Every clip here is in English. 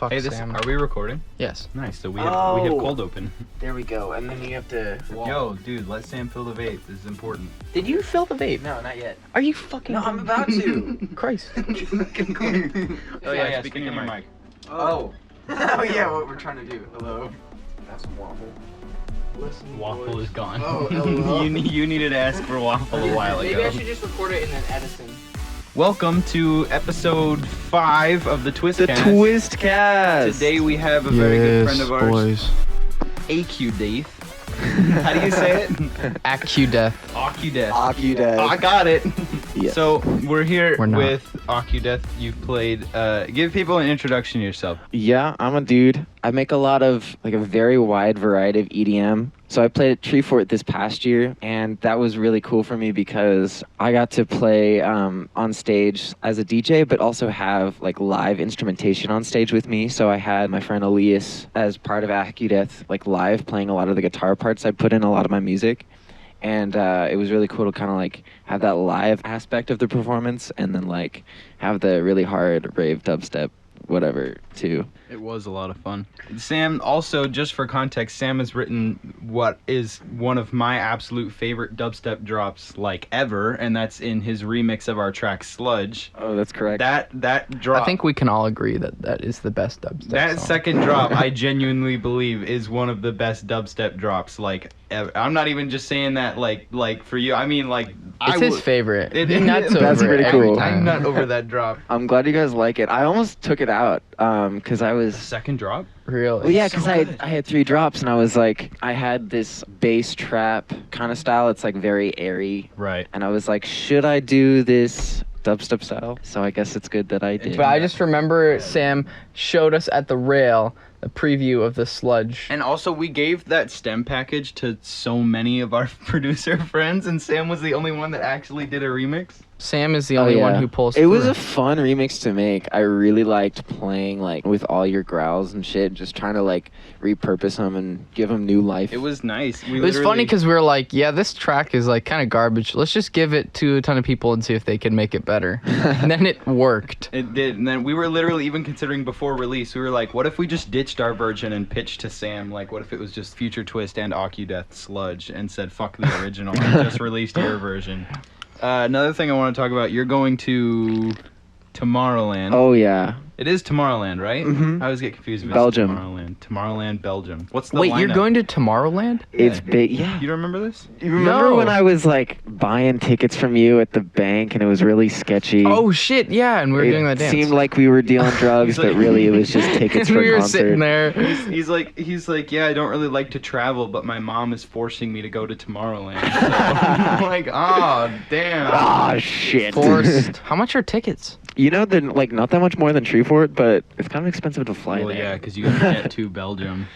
Fuck Sam. Are we recording? Yes. Nice. So we have cold open. There we go. And then you have to. Yo, dude, let Sam fill the vape. This is important. Did you fill the vape? No, not yet. Are you fucking? No, I'm about to. Christ. Oh yeah, speaking in your mic. Oh. Oh yeah, what we're trying to do. Hello. That's waffle. Listen, Waffle is gone. Oh, hello. you needed to ask for Waffle a while ago. Maybe I should just record it and then Edison. Welcome to episode 5 of the TwistCast. The TwistCast. Today we have a very good friend of ours, boys. Acudeth. How do you say it? Acudeth. Acudeth. Acudeth. I got it. Yeah. So we're here We're not. with Acudeth. You've played. Give people an introduction to yourself. Yeah, I'm a dude. I make a lot of, a very wide variety of EDM. So I played at Treefort this past year, and that was really cool for me because I got to play on stage as a DJ, but also have, live instrumentation on stage with me. So I had my friend Elias as part of Acudeth, live playing a lot of the guitar parts I put in a lot of my music. And it was really cool to kind of have that live aspect of the performance and then have the really hard rave dubstep whatever too. It was a lot of fun. Sam, also, just for context, Sam has written what is one of my absolute favorite dubstep drops ever, and that's in his remix of our track Sludge. Oh, that's correct. That drop. I think we can all agree that is the best dubstep that song. second drop, I genuinely believe, is one of the best dubstep drops ever. I'm not even just saying that for you. I mean It's his favorite. It- He nuts That's over pretty it every cool. time. I'm not over that drop. I'm glad you guys like it. I almost took it out because I was. Second drop? Really. Well, yeah, so because good. I had 3 drops and I was I had this bass trap kind of style. It's very airy. Right. And I was should I do this dubstep style? So I guess it's good that I did. But I just remember Sam showed us at the rail a preview of the Sludge. And also, we gave that stem package to so many of our producer friends, and Sam was the only one that actually did a remix. Sam is the only one who pulls It was through. a fun remix to make. I really liked playing with all your growls and shit, just trying to repurpose them and give them new life. It was nice. It was funny because we were yeah, this track is kind of garbage. Let's just give it to a ton of people and see if they can make it better. And then it worked. It did, and then we were literally even considering before release, we were what if we just ditched our version and pitched to Sam, what if it was just Future Twist and Acudeth Sludge and said, fuck the original, and just released your version. Another thing I want to talk about, you're going to Tomorrowland. Oh, yeah. It is Tomorrowland, right? Mhm. I always get confused if it's Belgium. Tomorrowland, Belgium. What's the Wait, lineup? you're going to Tomorrowland? It's big. Yeah. You don't remember this? You remember No. when I was buying tickets from you at the bank and it was really sketchy? Oh shit, yeah, and we were doing that dance. It seemed like we were dealing drugs, He's but really it was just tickets and for we were concert. sitting there. He's like, yeah, I don't really like to travel, but my mom is forcing me to go to Tomorrowland. So I'm oh, damn. Ah, shit. Forced. How much are tickets? You know, they're not that much more than Treefort, but it's kind of expensive to fly Well, there. yeah, because you got to get to Belgium.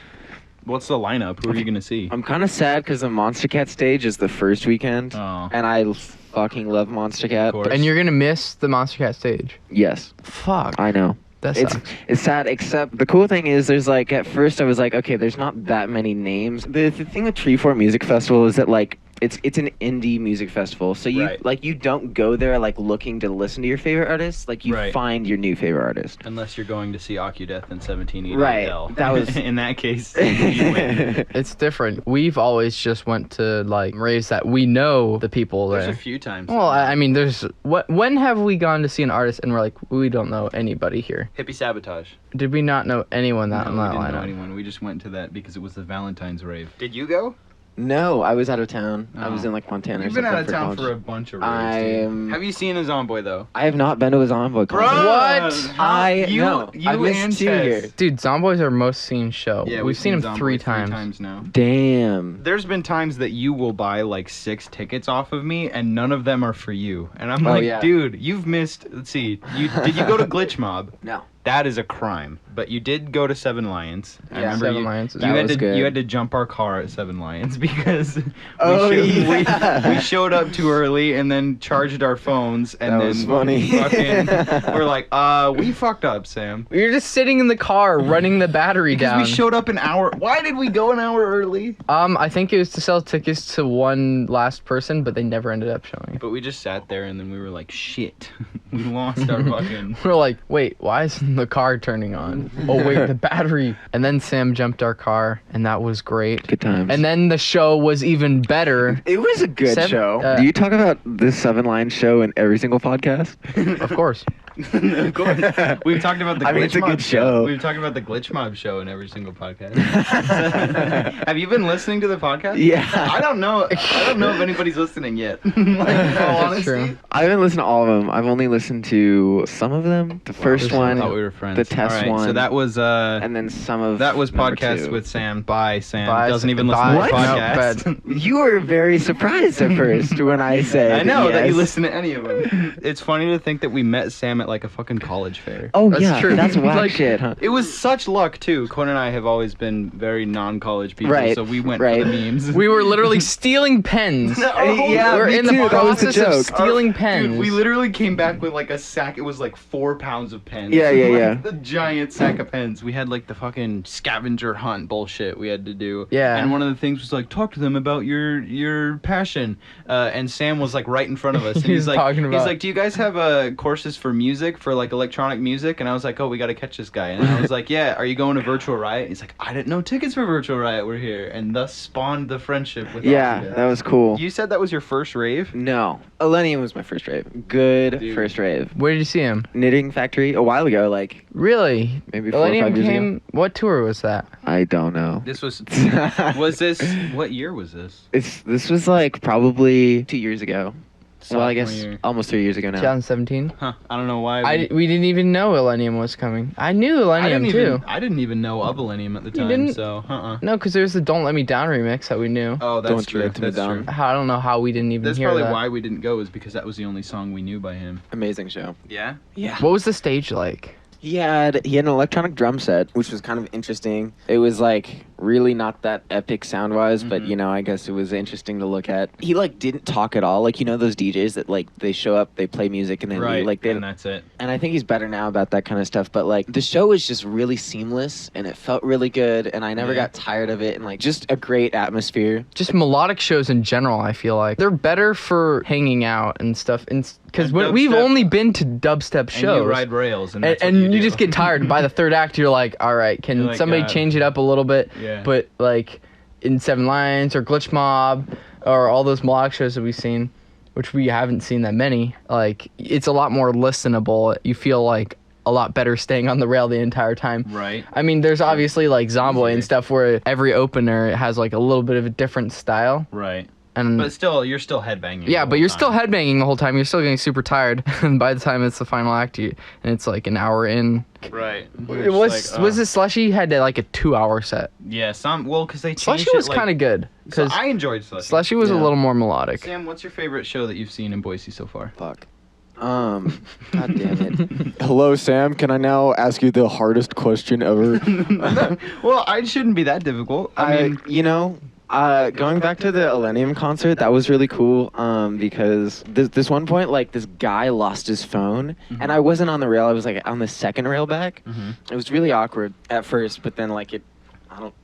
What's the lineup? Who are you going to see? I'm kind of sad because the Monster Cat stage is the first weekend, Oh. and I fucking love Monster Cat. Of course. And you're gonna miss the Monster Cat stage. Yes, Fuck. I know. That It's sucks. it's sad, except the cool thing is there's at first I was okay, there's not that many names. The thing with Treefort Music Festival is that it's an indie music festival, so you Right. you don't go there looking to listen to your favorite artist. You Right. find your new favorite artist. Unless you're going to see Acudeth and 17 Right, Adele. that was- In that case, you win. It's different. We've always just went to raves that we know the people There's there. a few times. Well, I mean, when have we gone to see an artist and we're we don't know anybody here? Hippie Sabotage. Did we not know anyone that No, on we that didn't know lineup? anyone. We just went to that because it was the Valentine's rave. Did you go? No, I was out of town. I was Oh. in Montana. You've or been something out of town college. for a bunch of raves, dude. Have you seen a Zomboy, though? I have not been to a Zomboy concert. What? You I missed and 2 Tez. here. Dude, Zomboy's our most seen show. Yeah, we've seen him Zomboy 3 3 times. now. Damn. There's been times that you will buy 6 tickets off of me, and none of them are for you. And I'm Oh, yeah. dude, you've missed. Let's see. Did you go to Glitch Mob? No. That is a crime. But you did go to Seven Lions. I Yeah. remember Seven you, Lions. you That had was to good. you had to jump our car at Seven Lions because Oh, we yeah. showed up too early and then charged our phones and That then was funny. we're we fucked up, Sam. We were just sitting in the car running the battery Because down. we showed up an hour. Why did we go an hour early? I think it was to sell tickets to one last person, but they never ended up showing. But we just sat there and then we were like, shit. We lost our fucking. We're like, wait, why isn't the car turning on? Oh wait, the battery. And then Sam jumped our car, and that was great. Good times. And then the show was even better. It was a good show. Do you talk about this 7-line show in every single podcast? Of course. Of course. We've talked about the I mean, Glitch it's a Mob good show. We've talked about the Glitch Mob show in every single podcast. Have you been listening to the podcast? Yeah. I don't know if anybody's listening yet. Like, in all honesty. true. I haven't listened to all of them. I've only listened to some of them. The first I one, thought we were friends. the test All right, one, so that was and then some of that was number podcast 2. with Sam. By Sam. By Doesn't Sam. even listen By- to the No, podcast. You were very surprised at first when I said I know that you yes. listen to any of them. It's funny to think that we met Sam at like a fucking college fair. Oh That's yeah, true. that's whack Like, shit, huh? It was such luck too. Quinn and I have always been very non-college people, Right, so we went right. for the memes. We were literally stealing pens. Yeah, We're me in too. the That was the process of joke. stealing pens. Dude, we literally came back with like a sack. It was like 4 pounds of pens. Yeah, yeah, Like, yeah. The giant sack of pens. We had like the fucking scavenger hunt bullshit we had to do. Yeah. And one of the things was like, talk to them about your passion. And Sam was like right in front of us. And He's he's like, talking he's about- like, do you guys have courses for music, for like electronic music? And I was like, oh, we got to catch this guy. And I was like, yeah, are you going to Virtual Riot? He's like, I didn't know tickets for Virtual Riot were here. And thus spawned the friendship with Yeah, Acudeth. that was cool. You said that was your first rave? No, Millennium was my first rave. Good Dude. first rave. Where did you see him? Knitting Factory a while ago, like Really? maybe 4 or 5 Millennium years came. What tour was that? I don't know. This was this what year was this? This was like probably 2 years ago. Well, I guess Sophomore year. almost 3 years ago now. 2017. Huh? I don't know why. We didn't even know Millennium was coming. I knew Millennium too. I didn't even know of Millennium at the You time. didn't? So, No, because there's the "Don't Let Me Down" remix that we knew. Oh, that's Don't true. Let Me That's Down. true. I don't know how we didn't even That's hear probably that. why we didn't go, is because that was the only song we knew by him. Amazing show. Yeah. Yeah. What was the stage like? He had an electronic drum set, which was kind of interesting. It was like really not that epic sound wise, but Mhm. you know, I guess it was interesting to look at. He like didn't talk at all. Like, you know, those DJs that like they show up, they play music, and then Right. leave. Like they and that's it. and I think he's better now about that kind of stuff. But like the show was just really seamless, and it felt really good, and I never Yeah. got tired of it, and like just a great atmosphere. Just melodic shows in general, I feel like they're better for hanging out and stuff. Because And we've dubstep- only been to dubstep shows. And you ride rails, and and, that's what and you do. just get tired. By the third act, you're like, all right, can You're like, somebody God. change it up a little bit? Yeah. But like in 7 Lines or Glitch Mob or all those melodic shows that we've seen, which we haven't seen that many, like it's a lot more listenable. You feel like a lot better staying on the rail the entire time. Right. I mean, there's obviously like Zomboy and Easier. stuff where every opener has like a little bit of a different style. Right. And But still, you're still headbanging. yeah, the but whole you're still time. headbanging the whole time. You're still getting super tired. And by the time it's the final act, and it's like an hour in. Right. It was it Slushy had like a 2-hour set. Yeah, because they changed Slushy it, was like- kind of good So because I enjoyed Slushy. Slushy was a Yeah. little more melodic. Sam, what's your favorite show that you've seen in Boise so far? Fuck. God damn it. Hello, Sam. Can I now ask you the hardest question ever? Well, it shouldn't be that difficult. I mean, You know, going back to the Millennium concert, that was really cool. Because this one point, like this guy lost his phone, and I wasn't on the rail. I was like on the second rail back. It was really awkward at first, but then like I don't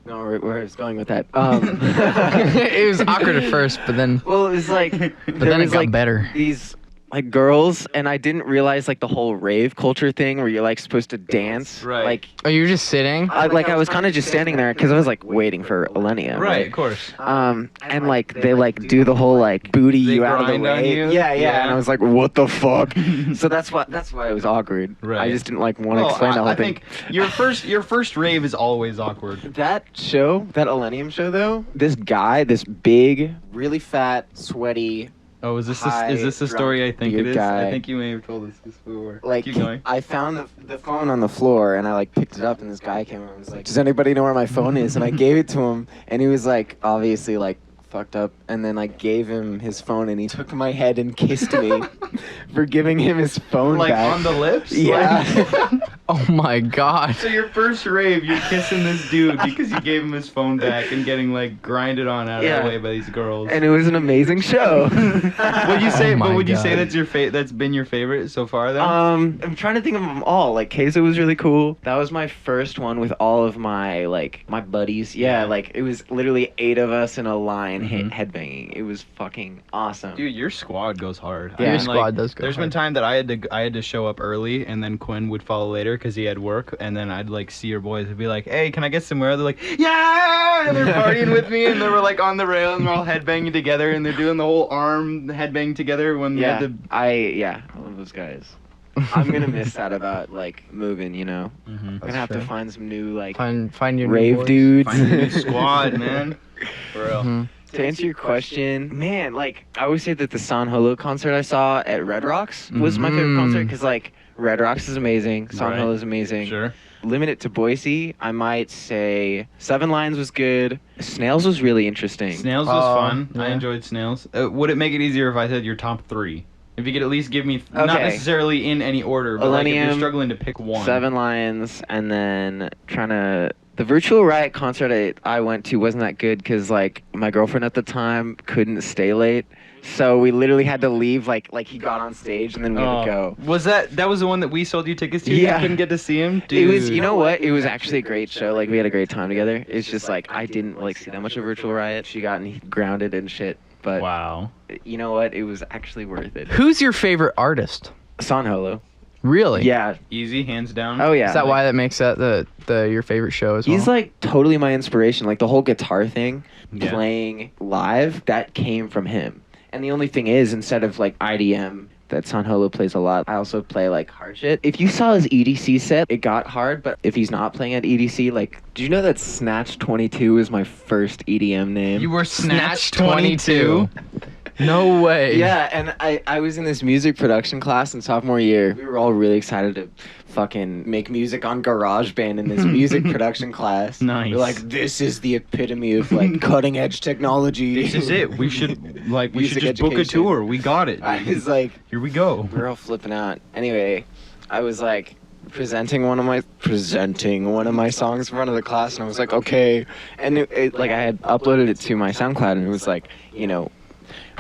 know where I was going with that. It was awkward at first, but then Well, it was like, but then it got better. These like girls, and I didn't realize like the whole rave culture thing where you're like supposed to dance. Right. Like, Oh, you were just sitting? I was kind of just standing there because I was like waiting for Millennium. right, of course. And like they like do the whole like booty They you out of the grind on way. you? Yeah, Yeah. And I was like, what the fuck? So that's why it was awkward. Right. I just didn't like want to Well, explain the whole I thing. think your first rave is always awkward. That show, that Millennium show though, this guy, this big, really fat, sweaty, Oh, is this high, the story I think it drunk is? beard guy. I think you may have told us this before. like Keep going. I found the phone on the floor and I like picked it up and this guy came and was like, does anybody know where my phone is? And I gave it to him and he was like obviously like fucked up, and then I gave him his phone and he took my head and kissed me for giving him his phone Like back. on the lips? Yeah. Like- Oh my god. So your first rave, you're kissing this dude because you gave him his phone back and getting like grinded on out of the way by these girls. And it was an amazing show. Would you say? Oh my but would you say God. that's that's been your favorite so far? Then. I'm trying to think of them all. Like Queso was really cool. That was my first one with all of my my buddies. Yeah, like it was literally 8 of us in a line headbanging. It was fucking awesome. Dude, your squad goes hard. Yeah. Your squad does go There's been hard. time that I had to show up early, and then Quinn would follow later because he had work, and then I'd like see your boys and be like, "Hey, can I get somewhere?" They're like, "Yeah!" And they're partying with me, and they were like on the rail, and we're all headbanging together, and they're doing the whole arm headbang together when we had to. I love those guys. I'm gonna miss that about like moving. You know, Mhm. I'm gonna have to true. find some new Find your new rave boys. dudes. Find a new squad, man. For real. Mhm. To answer your question, man, like I always say that the San Holo concert I saw at Red Rocks was my favorite concert because like Red Rocks is amazing, San Right. Holo is amazing. Sure. Limit it to Boise, I might say Seven Lions was good. Snails was really interesting. Snails was fun. I yeah. enjoyed Snails. Would it make it easier if I said your top 3? If you could at least give me, not Okay. necessarily in any order, but like if you're Millennium, struggling to pick one. Seven Lions, and then the Virtual Riot concert I went to wasn't that good because like my girlfriend at the time couldn't stay late, so we literally had to leave like he got on stage and then we had to go. Was that was the one that we sold you tickets to? Yeah. You couldn't get to see him? Dude. It was, you know what? It was actually a great show. Like we had a great time together. It's just like I didn't like see that much of Virtual Riot. She got grounded and shit, but Wow. you know what? It was actually worth it. Who's your favorite artist? San Holo. Really? Yeah. Easy, hands down. Oh yeah. Is that why that makes that the your favorite show as well? He's like totally my inspiration. Like the whole guitar thing, Yeah. playing live, that came from him. And the only thing is, instead of like IDM, that San Holo plays a lot, I also play like hard shit. If you saw his EDC set, it got hard, but if he's not playing at EDC, like, do you know that Snatch 22 is my first EDM name? You were Snatch Snatch 22. No way. Yeah, and I was in this music production class in sophomore year. We were all really excited to fucking make music on GarageBand in this music production class. Nice. We're like, this is the epitome of like cutting edge technology. This is it. We should like we should Music just book a education. tour. We got it. I was like, Here we go. we were all flipping out. Anyway, I was like presenting one of my songs in front of the class, and I was like, okay. And it like I had uploaded it to my SoundCloud, and it was like, you know,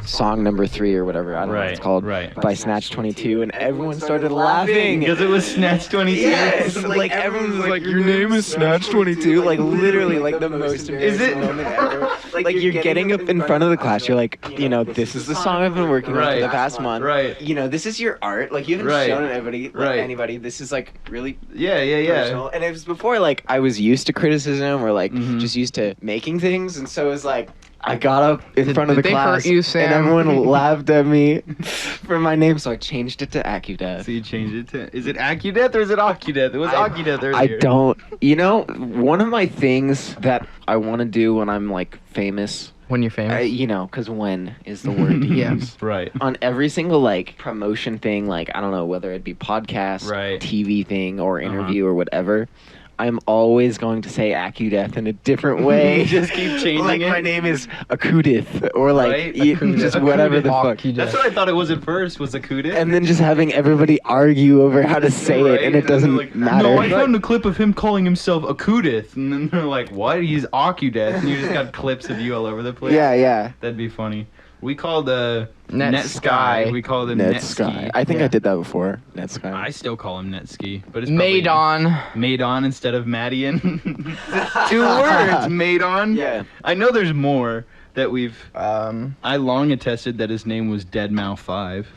song number 3 or whatever, I don't know what it's called, right. by Snatch 22, and everyone started laughing. Because it was Snatch 22. Yes, like everyone was like, your name is Snatch 22, like literally like the most Is it? embarrassing moment ever. Like you're getting up in front of the class, you're like, you know, this is the song I've been working on for the Right. past month. Right. You know, this is your art. Like you haven't Right. shown anybody, Right. anybody. This is like really Yeah. personal. And it was before like I was used to criticism or like Mhm. just used to making things, and so it was like I got up in Did- front of the did they class hurt you, Sam? and everyone laughed at me for my name, so I changed it to Acudeth. So you changed it to. Is it Acudeth or is it Acudeth? It was Acudeth earlier. I don't. You know, one of my things that I want to do when I'm like famous, When you're famous. you know, because when is the word to Yeah. use. Right. On every single like promotion thing, like I don't know whether it be podcast, Right. TV thing, or interview or whatever, I'm always going to say Acudeth in a different way. Just keep changing like it. my name is Acudeth, or like Right? just whatever the fuck. That's what I thought it was at first. Was Acudeth? And then just having everybody argue over how to say it, and it doesn't like, matter. No, I found a clip of him calling himself Acudeth, and then they're like, "What? He's Acudeth," and you just got clips of you all over the place. Yeah. That'd be funny. We called Net Sky. We called him Net Netsky. Sky. I think Yeah. I did that before. Net Sky. I still call him Netski, but it's probably Maidon. Maidon instead of Madian. 2 words, Maidon. Yeah. I know there's more that we've. Um, I long attested that his name was Deadmau 5.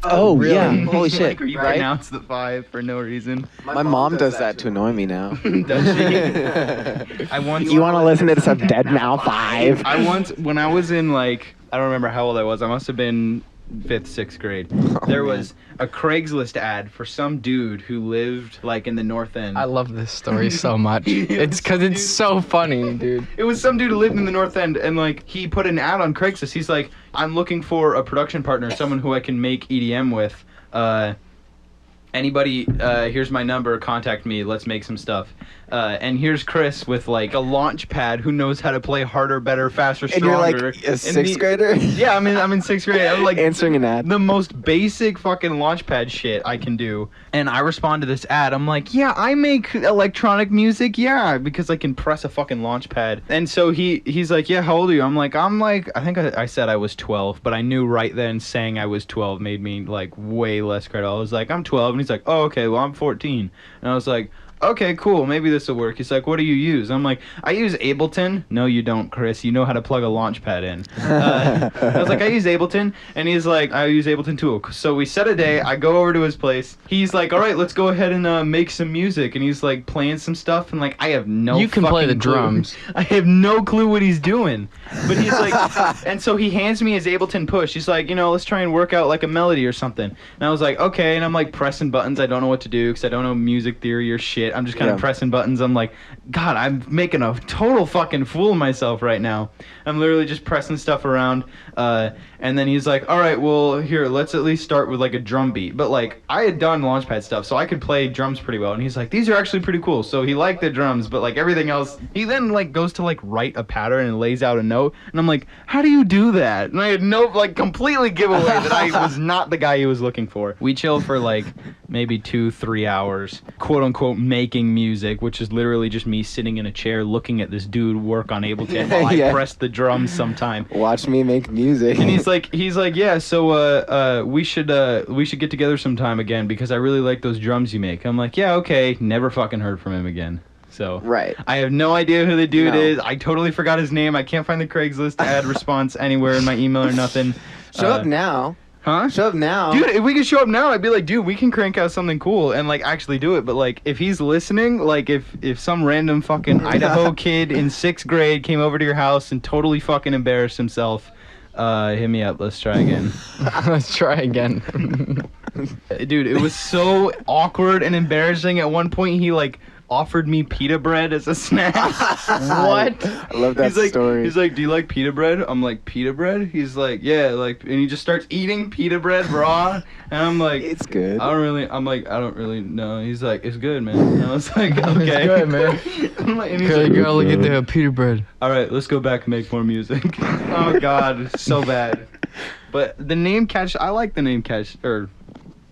Oh, really? yeah. Holy shit. Like, you right? pronounce the 5 for no reason. My mom does that to annoy me now. Does she? I once. You want to listen to some Dead Now 5? I once, when I was in like, I don't remember how old I was. I must have been 5th, 6th grade. There was a Craigslist ad for some dude who lived like in the North End. I love this story so much. It's because it's so funny, dude. It was some dude who lived in the North End, and like he put an ad on Craigslist. He's like, I'm looking for a production partner, someone who I can make EDM with. And anybody, here's my number, contact me, let's make some stuff. And here's Chris with like a launch pad who knows how to play harder, better, faster, And you're stronger. like a sixth grader? Yeah, I'm in sixth grade. I'm like Answering an ad. the most basic fucking launch pad shit I can do. And I respond to this ad. I'm like, yeah, I make electronic music, yeah, because I can press a fucking launch pad. And so he's like, yeah, how old are you? I'm like, I think I said I was 12, but I knew right then saying I was 12 made me like way less credible. I was like, I'm 12, and he's like, oh, okay, well, I'm 14. And I was like, okay, cool, maybe this will work. He's like, what do you use? I'm like, I use Ableton. No, you don't, Chris. You know how to plug a launch pad in. I was like, I use Ableton. And he's like, I use Ableton too. So we set a day. I go over to his place. He's like, all right, let's go ahead and make some music. And he's like playing some stuff. And like, I have no You can play the fucking clue. drums. I have no clue what he's doing. But he's like, and so he hands me his Ableton push. He's like, let's try and work out like a melody or something. And I was like, okay. And I'm like pressing buttons. I don't know what to do because I don't know music theory or shit. I'm just kind of pressing buttons. I'm like, God, I'm making a total fucking fool of myself right now. I'm literally just pressing stuff around. And then he's like, all right, well, here, let's at least start with like a drum beat. But like, I had done Launchpad stuff, so I could play drums pretty well. And he's like, these are actually pretty cool. So he liked the drums, but like everything else, he then like goes to like write a pattern and lays out a note. And I'm like, how do you do that? And I had no, like, completely give away that I was not the guy he was looking for. We chill for like maybe 2-3 hours, quote unquote, making music, which is literally just me sitting in a chair looking at this dude work on Ableton while I press the drums sometime. Watch me make music. And he's like, yeah, so we should get together sometime again because I really like those drums you make. I'm like, yeah, okay. Never fucking heard from him again. So Right. I have no idea who the dude is. I totally forgot his name. I can't find the Craigslist ad response anywhere in my email or nothing. Show up now. Huh? Show up now. Dude, if we could show up now, I'd be like, dude, we can crank out something cool and like actually do it. But like, if he's listening, like if some random fucking Idaho kid in 6th grade came over to your house and totally fucking embarrassed himself, hit me up. Let's try again. Let's try again. Dude, it was so awkward and embarrassing. At one point, he like offered me pita bread as a snack. What? I love that story. He's like, do you like pita bread? I'm like, pita bread? He's like, yeah, like, and he just starts eating pita bread raw, and I'm like, It's good. I don't really know. He's like, it's good, man. And I was like, okay. It's good, man. I'm like, and he's Girl, like, you gotta look at the pita bread. all right, let's go back and make more music. Oh God, it's so bad. But the name catch, I like the name catch, or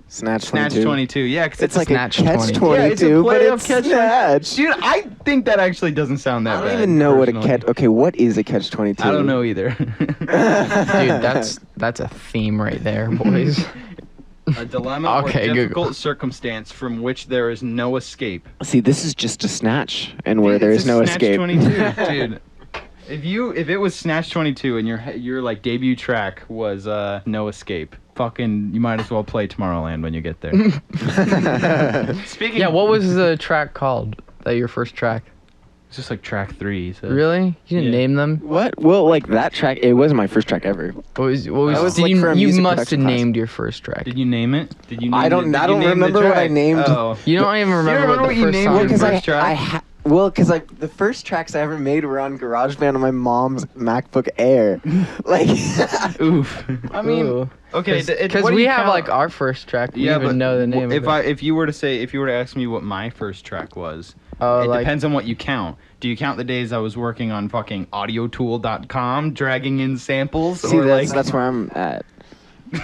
Snatch Snatch 22. 22. Yeah, because It's like Snatch a catch 20. 22, Yeah, it's a but play of it's catch Snatch. Dude, I think that actually doesn't sound that I bad. don't even know what a personally. catch. Okay, what is a catch 22? I don't know either. Dude, that's a theme right there, boys. A dilemma Okay, or Google. difficult circumstance from which there is no escape. See, this is just a snatch, and where there It's is a no Snatch escape. 22, dude. If it was Snatch 22 and your like debut track was No Escape, fucking you might as well play Tomorrowland when you get there. Speaking Yeah, what was the track called? Your first track? It's just like track 3. So. Really? You didn't Yeah. name them? What? Well, like that track, it wasn't my first track ever. What was That was, did like, you, for a you music must have production class. named your first track. Did you name it? Did you? Name I don't- Did I you don't name the remember what I track? named. Oh. You don't even remember, remember what what the you first named song your was. first track? Because the first tracks I ever made were on GarageBand on my mom's MacBook Air. Like, Oof. I mean, Ooh. okay, Because what do we you have count? like our first track. We Yeah, even but know the name if of it. if you were to ask me what my first track was, Oh, it like- depends on what you count. Do you count the days I was working on fucking audiotool.com, dragging in samples, see, or that's where I'm at.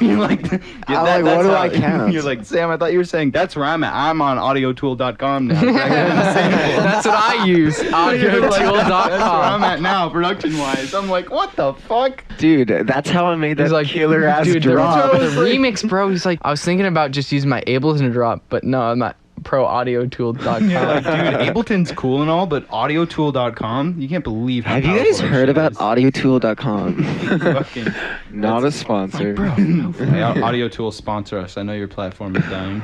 you're like, I'm like, what do I count? You're like, Sam, I thought you were saying that's where I'm at. I'm on audiotool.com now. dragging in the samples. That's what I use. You're like, That's where I'm Audiotool.com. at now, production-wise. I'm like, what the fuck? Dude, that's how I made that He's like, killer ass dude, drop. The remix, bro. He's like, I was thinking about just using my Ableton drop, but no, I'm not proaudiotool.com. You're like, dude, Ableton's cool and all, but audiotool.com, you can't believe how Have you guys powerful that heard shit about is. audiotool.com? Fucking, Not a sponsor. hey, Audio Tool sponsor us. I know your platform is dying.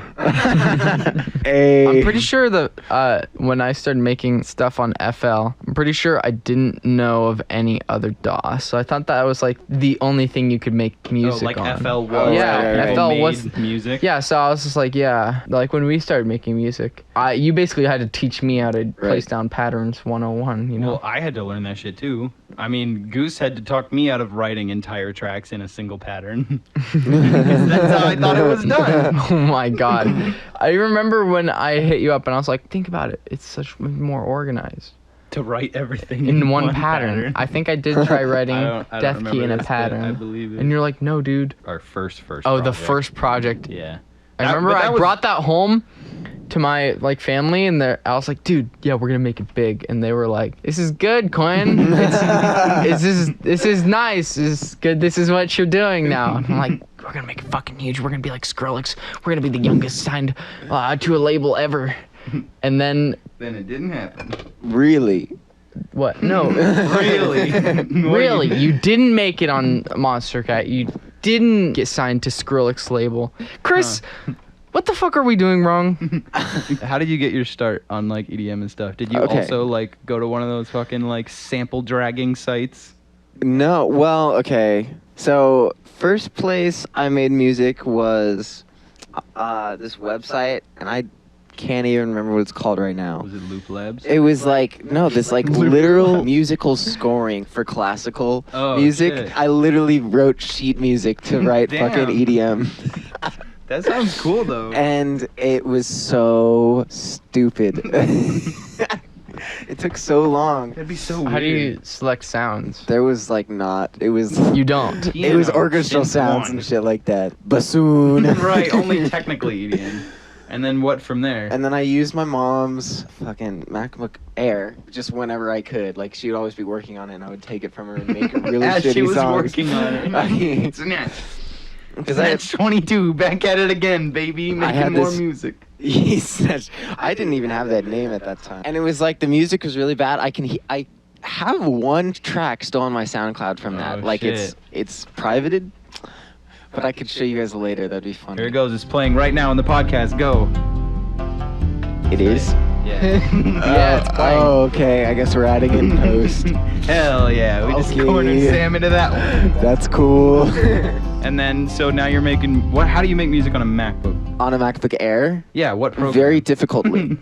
Hey. I'm pretty sure that when I started making stuff on FL, I'm pretty sure I didn't know of any other DAW. So I thought that was like the only thing you could make music like on. FL was. Yeah, how people FL made was- music. Yeah, so I was just like, yeah, like when we started making making music. You basically had to teach me how to place Right. down patterns 101, you know? Well, I had to learn that shit too. I mean, Goose had to talk me out of writing entire tracks in a single pattern. That's how I thought it was done. Oh my god. I remember when I hit you up and I was like, think about it. It's such more organized. To write everything In one pattern. I think I did try writing I don't Death Key remember in a this, but pattern. I believe it. And you're like, no, dude. Our first Oh, the project. first project. Yeah. I That- remember but that I was- brought that home to my like family, and I was like, dude, yeah, we're gonna make it big. And they were like, this is good, Quinn. This is nice. This is good. This is what you're doing now. And I'm like, we're gonna make it fucking huge. We're gonna be like Skrillex. We're gonna be the youngest signed to a label ever. And then Then it didn't happen. Really? what? No. Really? Really, you didn't make it on Monster Cat. You didn't get signed to Skrillex label. Chris, what the fuck are we doing wrong? How did you get your start on like EDM and stuff? Did you Okay. also like go to one of those fucking like sample dragging sites? No. Well, okay. So first place I made music was this website, and I can't even remember what it's called right now. Was it Loop Labs? It was like this like literal musical scoring for classical Oh, music. shit. I literally wrote sheet music to write Damn. fucking EDM. That sounds cool though. And it was so stupid. It took so long. That'd be so weird. How do you select sounds? There was like not. It was. You don't. It was Piano, orchestral synth sounds one. and shit like that. Bassoon. Right, only technically EDM. And then what from there? And then I used my mom's fucking MacBook Air just whenever I could. Like she would always be working on it, and I would take it from her and make really As shitty she was songs. working on it. Because Because that's 22, back at it again, baby, making had more this- music. I didn't even have that name at that time, and it was like the music was really bad. I have one track still on my SoundCloud from that. Oh, Like shit. it's privated, but I could show you guys later. That'd be fun. Here it goes, it's playing right now in the podcast, go. It is. Yeah. Yeah, it's playing. Oh, okay. I guess we're adding in post. Hell yeah, we just Okay. cornered Sam into that one. That's cool. And then, so now you're making, how do you make music on a MacBook? On a MacBook Air, Yeah, what program? very difficultly.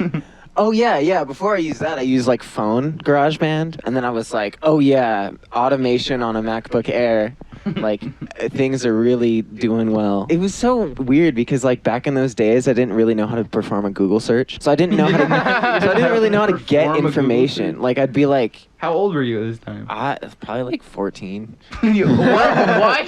Oh yeah. Before I used that, I used like phone GarageBand, and then I was like, oh yeah, automation on a MacBook Air. Like things are really doing well. It was so weird because like back in those days, I didn't really know how to perform a Google search, so I didn't know how to. So I didn't really know how to Perform a get Google information. search. Like I'd be like, How old were you at this time? probably like 14. What?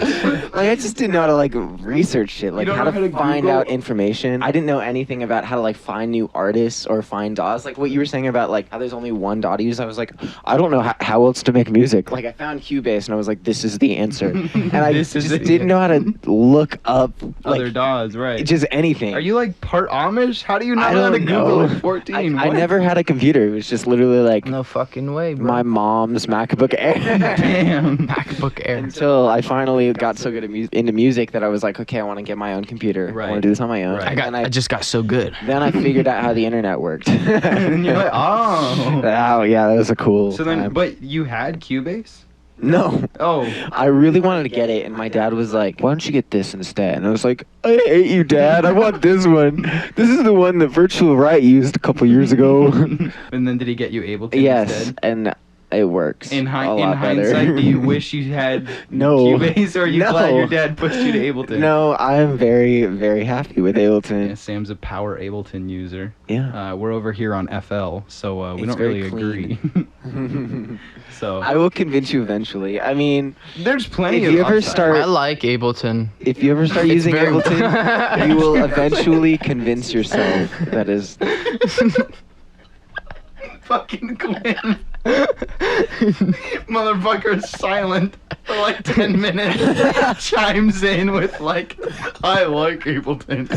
Like I just didn't know how to like research shit, like don't how know to how to find Google? out information. I didn't know anything about how to like find new artists or find DAWs. Like what you were saying about like how there's only one DAW to use. I was like, I don't know how else to make music. Like I found Cubase and I was like, this is the answer. And I This is just it. didn't know how to look up Other like DAWs, right. just anything. Are you like part Amish? How do you I not know how to don't Google know. at 14? I What? never had a computer. It was just literally like No fucking way, bro. my mom's MacBook Air. Damn. MacBook Air. Until I finally got so good at into music that I was like, okay, I want to get my own computer. I Right. want to do this on my own. Right. I just got so good. Then I figured out how the internet worked. And you're like, oh. Oh yeah, that was a cool. So then, time. but you had Cubase? no, Oh. I really wanted to get it, and my dad was like, "Why don't you get this instead?" And I was like, "I hate you, Dad. I want this one. This is the one that Virtual Right used a couple years ago." And then did he get you Ableton Yes, instead? and it works. In, a in lot better. hindsight, do you wish you had No. Cubase, or are you No. glad your dad pushed you to Ableton? No, I am very, very happy with Yeah, Ableton. Sam's a power Ableton user. Yeah. We're over here on FL, so we It's don't very really agree. So I will convince you eventually. I mean, there's plenty if of you ever upside. start- I like Ableton. if you ever start It's using very- Ableton, you will eventually convince yourself that is. Fucking Quinn. Motherfucker is silent for like 10 minutes. Chimes in with like, I like Ableton.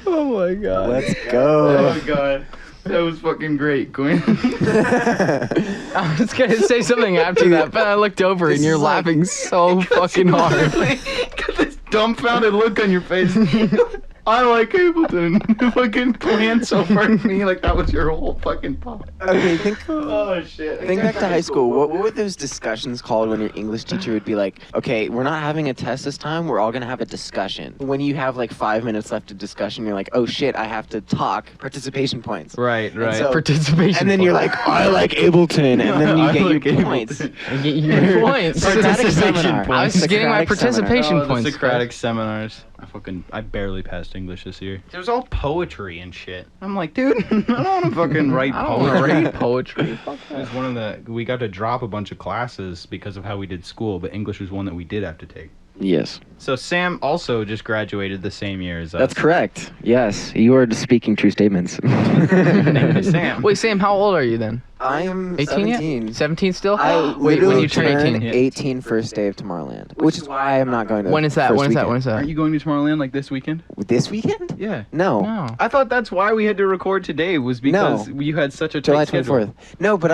Oh my god. Let's go. Oh god. That was fucking great, Quinn. I was gonna say something after that, but I looked over and This you're is like- laughing so fucking hard. Got this dumbfounded look on your face. I like Ableton. Fucking glance over at me like that was your whole fucking pop. Okay, think Oh shit. back to high school. What were those discussions called when your English teacher would be like, okay, we're not having a test this time, we're all gonna have a discussion. When you have like 5 minutes left of discussion, you're like, oh shit, I have to talk. Participation points. Right, right. so- Participation. And then you're like, I like Ableton, and then you I get like your Ableton. points. You get your points. Socratic Participation seminar. points. I was just getting my Socratic seminar. participation The points. Socratic seminars. I barely passed English this year. There's all poetry and shit. I'm like, dude, I don't want to fucking write I don't want to poetry. read poetry. Fuck It was one of the. We got to drop a bunch of classes because of how we did school, but English was one that we did have to take. Yes. So Sam also just graduated the same year as us. That's correct. Yes, you are speaking true statements. Name is Sam. Wait, Sam, how old are you then? I am 18 17. yet? 17 still? I Wait, when literally you turn turned 18? 18 first day of Tomorrowland, which is why I'm not going to. When is that? first When is that? weekend. When is that? Aren't you going to Tomorrowland like this weekend? This weekend? Yeah. No. No. I thought that's why we had to record today was because you had such a tight July schedule. 24th. No, but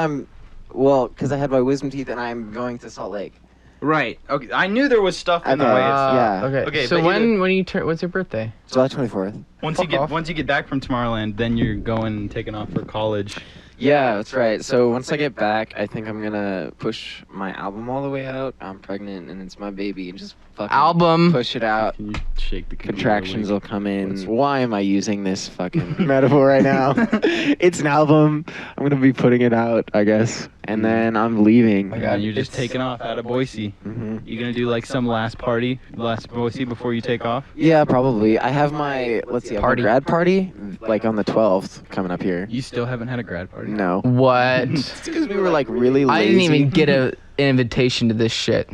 because I had my wisdom teeth and I'm going to Salt Lake. Right. Okay. I knew there was stuff in the Okay. way. Yeah. Okay. Okay, So but when you turn, what's your birthday? July 24th. Once Fuck off. you get back from Tomorrowland, then you're going and taking off for college. Yeah, that's right. So once I get back, I think I'm gonna push my album all the way out. I'm pregnant and it's my baby, and just fucking Album. push it out. Can you shake the computer Contractions a will come in. Why am I using this fucking metaphor right now? It's an album. I'm gonna be putting it out, I guess, and then I'm leaving. week? And you're just taking off out of Boise. hmm You gonna do like some last Boise before you take off? Yeah, probably. I have my I have my Party. grad party like on the 12th coming up here. You still haven't had a grad party? No, What? it's because we were like really lazy. I didn't even get an invitation to this shit.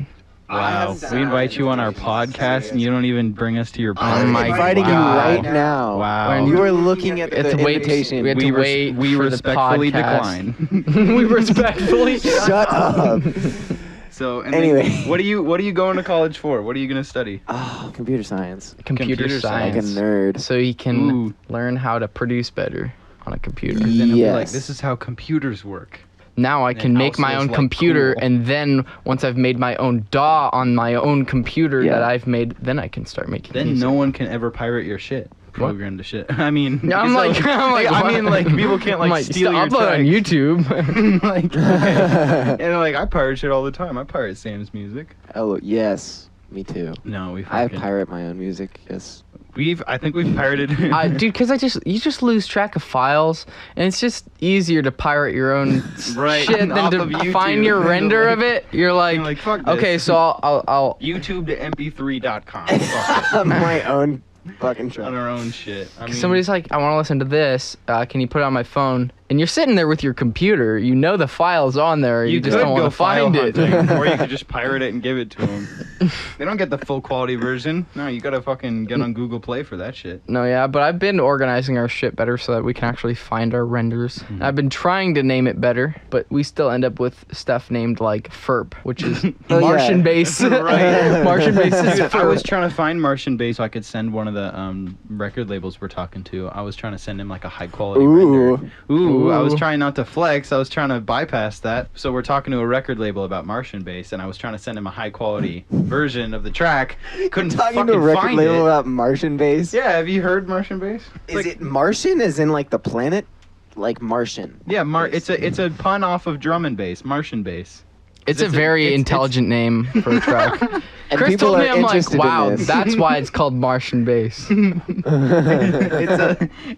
Wow. We invite you on our podcast and you don't even bring us to your party. Oh my inviting God. you right now. Wow. You are looking at It's the wait- invitation. we had to wait we for the respectfully podcast. decline. We respectfully. Shut up. So Anyway. what are you going to college for? What are you gonna study? Oh, computer science. Computer Computer science. Like a nerd. So he can Ooh. learn how to produce better on a computer. Then it'll be like, Yes. this is how computers work. Now I And can make my also own is, like, computer, cool. and then once I've made my own DAW on my own computer Yeah. that I've made, then I can start making Then music. no one can ever pirate your shit. Program to shit. I mean, Yeah, I'm so- like, I mean, like people can't like I'm steal your upload on tracks. YouTube. Like, okay. And like I pirate shit all the time. I pirate Sam's music. Oh, yes. Me too. No, we I fucking, pirate my own music, yes. I think we've pirated. Dude, because you just lose track of files, and it's just easier to pirate your own Right, shit than off of to YouTube. find your render of it. You're like, You're like, fuck this. okay, so I'll YouTube to mp3.com. Fuck My own fucking it. track. On our own shit. I mean, somebody's like, I want to listen to this. Can you put it on my phone? And you're sitting there with your computer. You know the file's on there. You, just could don't want go to find file it. hunting, or you could just pirate it and give it to them. They don't get the full quality version. No, you gotta fucking get on Google Play for that shit. No, yeah, but I've been organizing our shit better so that we can actually find our renders. Mm-hmm. I've been trying to name it better, but we still end up with stuff named like FERP, which is Oh, yeah. Martian base. Right. Martian base is Dude, I was FERP. trying to find Martian Bass so I could send one of the record labels we're talking to. I was trying to send him like a high quality Ooh. render. Ooh, I was Ooh. trying not to flex. I was trying to bypass that. So we're talking to a record label about Martian Bass, and I was trying to send him a high quality version of the track. Couldn't Talking fucking to a record find label it. about Martian bass? Yeah, have you heard Martian Bass? Is it Martian as in like the planet? Like Martian. Yeah, it's a pun off of drum and bass, Martian Bass. It's a It's very it's- intelligent name for a track. And Chris people told me, are I'm like, interested in wow, this. that's why it's called Martian bass.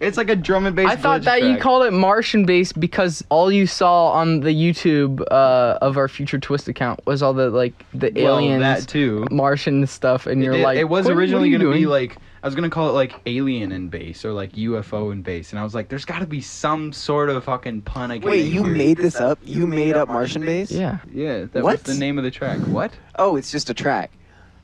It's like a drum and bass. I thought glitch that you track. called it Martian bass because all you saw on the YouTube of our Future Twist account was all the Well, aliens, that too. Martian stuff, and you're it, like, it was what are originally you gonna be doing? like I was gonna call it like alien in bass or like UFO in bass, and I was like, there's got to be some sort of fucking pun I can Wait, make you here. made this up? You made up Martian bass? Yeah. Yeah, that What? was the name of the track. What? Oh, it's just a track.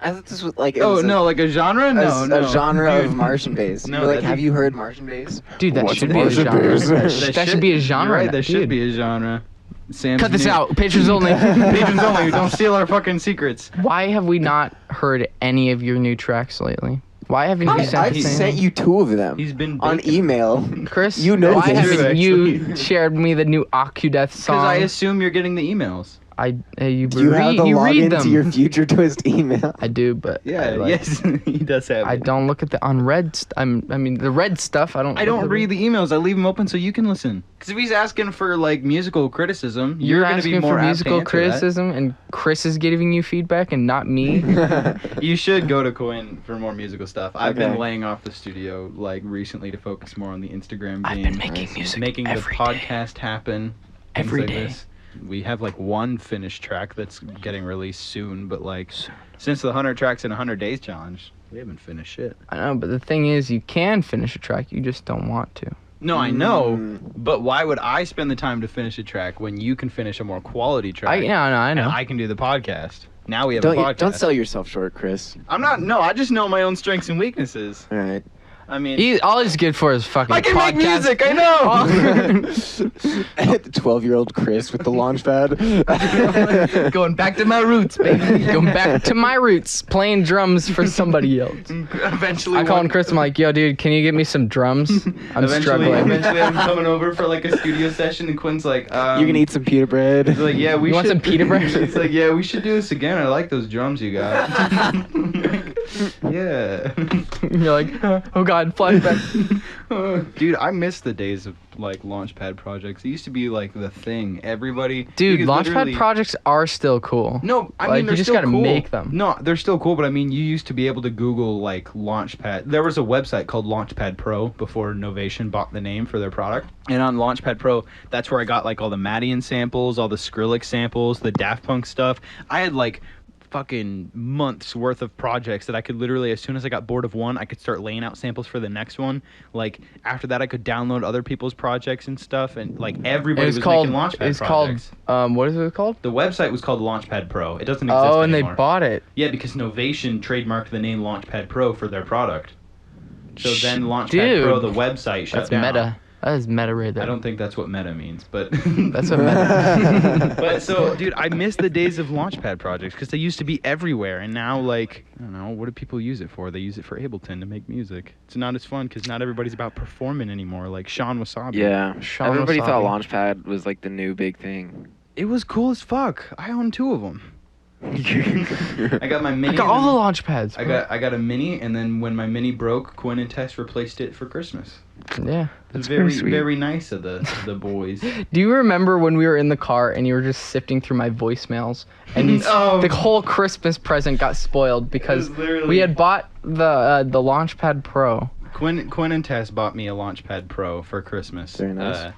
I thought this was like. It Oh was no, like a genre? No, no. a genre Dude. of Martian bass. No, You're like, that'd have be- you heard Martian bass? Dude, that What's should be a Martian genre. bass? That should be a genre. You're right, that should dude. be a genre. Sam's Cut this new- out. Patrons only. Patrons only. Don't steal our fucking secrets. Why have we not heard any of your new tracks lately? Why haven't you sent I the same? sent you 2 of them He's been on baking. email. Chris, You know why this. haven't you Actually. shared me the new Acudeth Because song? I assume you're getting the emails. You Do you have the you read login them. to your Future Twist email? I do, but Yes, he does have. I don't look at the unread. I mean, the read stuff. I don't read the emails. I leave them open so you can listen. Because if he's asking for like musical criticism, You're going to asking be more for apt to musical answer criticism, and Chris is giving you feedback, and not me. that. You should go to Quinn for more musical stuff. I've been Okay. laying off the studio like recently to focus more on the Instagram game. I've been making music making the every day. podcast happen. things Every like day. this. We have like one finished track that's getting released soon, but like since the 100 tracks in 100 days challenge, we haven't finished shit. I know, but the thing is, you can finish a track. You just don't want to. No, I know, but why would I spend the time to finish a track when you can finish a more quality track? I know. And I can do the podcast. Now we have a podcast. Don't sell yourself short, Chris. I'm not. No, I just know my own strengths and weaknesses. All right. I mean, All he's good for is fucking I can podcast. make music. I know. The 12-year-old Chris with the launch pad. Going back to my roots, baby. Going back to my roots. Playing drums for somebody else. Eventually, I call him Chris. I'm like, yo, dude, can you get me some drums? I'm struggling. Eventually, I'm coming over for like a studio session, and Quinn's like, You can eat some pita bread. He's like, yeah, we You should. want some pita bread? It's like, yeah, we should do this again. I like those drums you got. Yeah. You're like, oh god, flashback. Dude, I miss the days of like launchpad projects. It used to be like the thing. Everybody. Dude, you could launchpad literally- projects are still cool. No, I Like, mean you they're just still gotta cool. make them. No, they're still cool, but I mean you used to be able to Google like Launchpad. There was a website called Launchpad Pro before Novation bought the name for their product. And on Launchpad Pro, that's where I got like all the Madian samples, all the Skrillex samples, the Daft Punk stuff. I had like fucking months worth of projects that I could literally, as soon as I got bored of one, I could start laying out samples for the next one. Like after that, I could download other people's projects and stuff, and like everybody was making Launchpad projects. What is it called? The website was called Launchpad Pro. It doesn't exist Oh, and anymore. they bought it. Yeah, because Novation trademarked the name Launchpad Pro for their product. So then Launchpad Dude, Pro, the website, shut That's down. meta. That is meta right there. I don't think that's what meta means, but That's what meta. but so, dude, I miss the days of Launchpad projects because they used to be everywhere, and now, like, I don't know, what do people use it for? They use it for Ableton to make music. It's not as fun because not everybody's about performing anymore. Like Sean Wasabi. Yeah. Sean Everybody Wasabi. thought Launchpad was like the new big thing. It was cool as fuck. I own 2 of them. I got my I mini. got all the launch pads. I got a mini, and then when my mini broke, Quinn and Tess replaced it for Christmas. Yeah, It's that's very pretty sweet. very nice of the boys. Do you remember when we were in the car and you were just sifting through my voicemails and Oh. the whole Christmas present got spoiled because It was literally- we had bought the Launchpad Pro. Quinn and Tess bought me a Launchpad Pro for Christmas. Very nice.